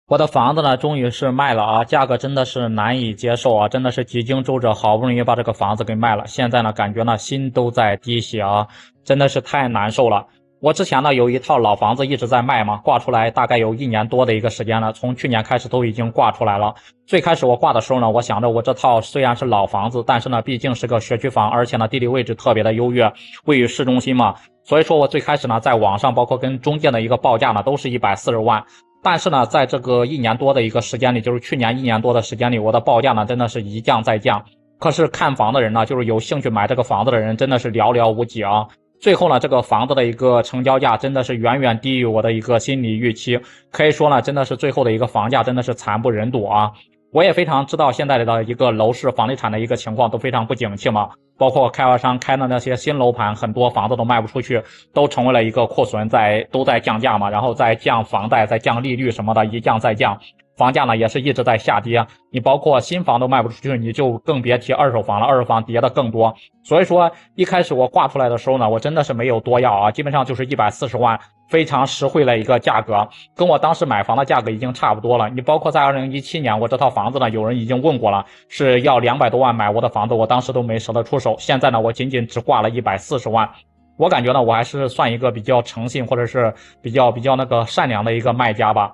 我的房子呢，终于是卖了啊，价格真的是难以接受啊，真的是几经周折，好不容易把这个房子给卖了，现在呢，感觉呢心都在滴血啊，真的是太难受了。我之前呢有一套老房子一直在卖嘛，挂出来大概有1年多的一个时间了，从去年开始都已经挂出来了。最开始我挂的时候呢，我想着我这套虽然是老房子，但是呢毕竟是个学区房，而且呢地理位置特别的优越，位于市中心嘛，所以说我最开始呢在网上包括跟中介的一个报价呢都是140万。但是呢，在这个1年多的一个时间里，就是去年1年多的时间里，我的报价呢真的是一降再降。可是看房的人呢，就是有兴趣买这个房子的人真的是寥寥无几啊。最后呢，这个房子的一个成交价真的是远远低于我的一个心理预期，可以说呢，真的是最后的一个房价真的是惨不忍睹啊。我也非常知道现在的一个楼市房地产的一个情况都非常不景气嘛，包括开发商开的那些新楼盘，很多房子都卖不出去，都成为了一个库存都在降价嘛，然后再降房贷，再降利率什么的，一降再降，房价呢也是一直在下跌。你包括新房都卖不出去，你就更别提二手房了，二手房跌的更多。所以说一开始我挂出来的时候呢，我真的是没有多要啊，基本上就是140万，非常实惠的一个价格，跟我当时买房的价格已经差不多了。你包括在2017年，我这套房子呢，有人已经问过了，是要200多万买我的房子，我当时都没舍得出手。现在呢，我仅仅只挂了140万。我感觉呢，我还是算一个比较诚信或者是比较那个善良的一个卖家吧。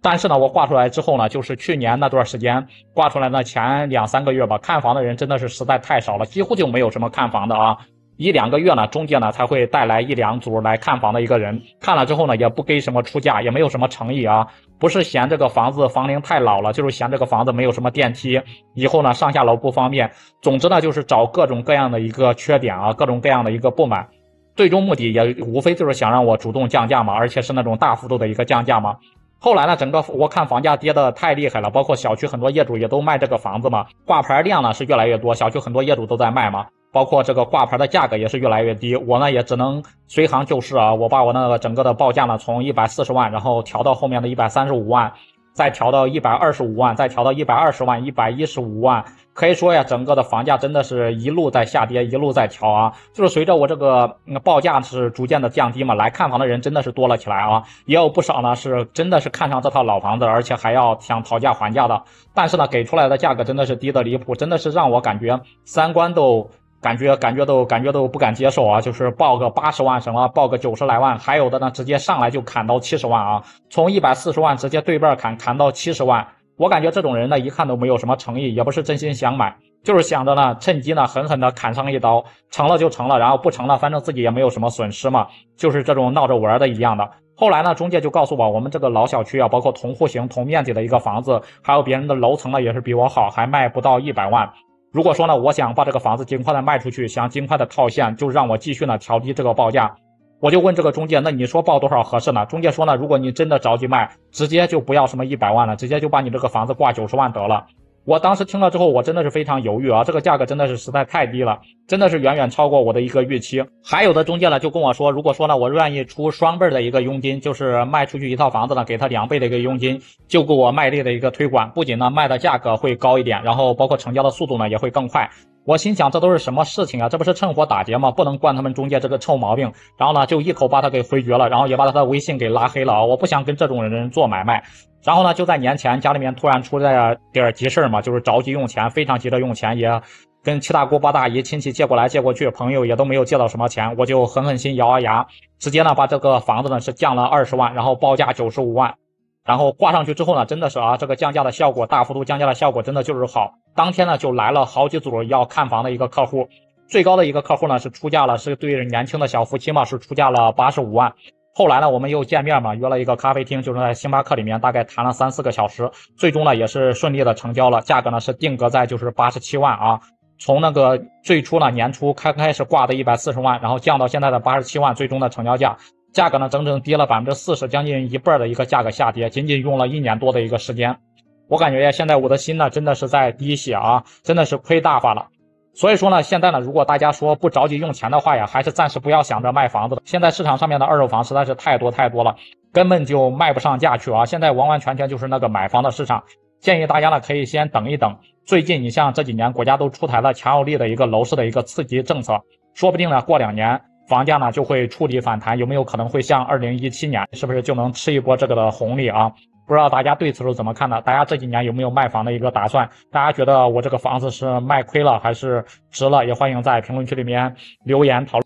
但是呢，我挂出来之后呢，就是去年那段时间挂出来的前2、3个月吧，看房的人真的是实在太少了，几乎就没有什么看房的啊。1、2个月呢，中介呢才会带来1、2组来看房的一个人，看了之后呢，也不给什么出价，也没有什么诚意啊。不是嫌这个房子房龄太老了，就是嫌这个房子没有什么电梯，以后呢上下楼不方便。总之呢，就是找各种各样的一个缺点啊，各种各样的一个不满。最终目的也无非就是想让我主动降价嘛，而且是那种大幅度的一个降价嘛。后来呢，整个我看房价跌的太厉害了，包括小区很多业主也都卖这个房子嘛，挂牌量呢是越来越多，小区很多业主都在卖嘛，包括这个挂牌的价格也是越来越低，我呢也只能随行就市啊，我把我那个整个的报价呢从140万，然后调到后面的135万，再调到125万，再调到120万、115万，可以说呀，整个的房价真的是一路在下跌，一路在调啊。就是随着我这个报价是逐渐的降低嘛，来看房的人真的是多了起来啊，也有不少呢是真的是看上这套老房子，而且还要想讨价还价的。但是呢，给出来的价格真的是低的离谱，真的是让我感觉三观都。感觉都不敢接受啊！就是报个80万什么，报个90来万，还有的呢直接上来就砍到70万啊，从140万直接对半砍到70万。我感觉这种人呢，一看都没有什么诚意，也不是真心想买，就是想着呢趁机呢狠狠的砍上一刀，成了就成了，然后不成了，反正自己也没有什么损失嘛，就是这种闹着玩的一样的。后来呢，中介就告诉我们这个老小区啊，包括同户型、同面积的一个房子，还有别人的楼层呢，也是比我好，还卖不到100万。如果说呢，我想把这个房子尽快的卖出去，想尽快的套现，就让我继续呢调低这个报价。我就问这个中介，那你说报多少合适呢？中介说呢，如果你真的着急卖，直接就不要什么100万了，直接就把你这个房子挂90万得了。我当时听了之后，我真的是非常犹豫啊，这个价格真的是实在太低了，真的是远远超过我的一个预期。还有的中介呢就跟我说，如果说呢我愿意出双倍的一个佣金，就是卖出去一套房子呢，给他2倍的一个佣金，就给我卖力的一个推广，不仅呢卖的价格会高一点，然后包括成交的速度呢也会更快。我心想这都是什么事情啊？这不是趁火打劫吗？不能惯他们中介这个臭毛病。然后呢，就一口把他给回绝了，然后也把他的微信给拉黑了啊！我不想跟这种人做买卖。然后呢，就在年前，家里面突然出了点急事嘛，就是着急用钱，非常急着用钱，也跟七大姑八大姨亲戚借过来借过去，朋友也都没有借到什么钱，我就狠狠心咬牙，直接呢把这个房子呢是降了20万，然后报价95万。然后挂上去之后呢，真的是啊，这个降价的效果，大幅度降价的效果真的就是好。当天呢就来了好几组要看房的一个客户，最高的一个客户呢是出价了，是对年轻的小夫妻嘛，是出价了85万。后来呢，我们又见面嘛，约了一个咖啡厅，就是在星巴克里面，大概谈了3、4个小时，最终呢也是顺利的成交了，价格呢是定格在就是87万啊。从那个最初呢年初开始挂的140万，然后降到现在的87万，最终的成交价。价格呢整整跌了40%，将近一半的一个价格下跌，仅仅用了1年多的一个时间。我感觉现在我的心呢真的是在滴血啊，真的是亏大发了。所以说呢，现在呢，如果大家说不着急用钱的话呀，还是暂时不要想着卖房子了。现在市场上面的二手房实在是太多了，根本就卖不上价去啊！现在完完全全就是那个买房的市场。建议大家呢可以先等一等。最近你像这几年国家都出台了强有力的一个楼市的一个刺激政策，说不定呢过2年房价呢就会触底反弹，有没有可能会像2017年，是不是就能吃一波这个的红利啊？不知道大家对此是怎么看的？大家这几年有没有卖房的一个打算？大家觉得我这个房子是卖亏了还是值了？也欢迎在评论区里面留言讨论。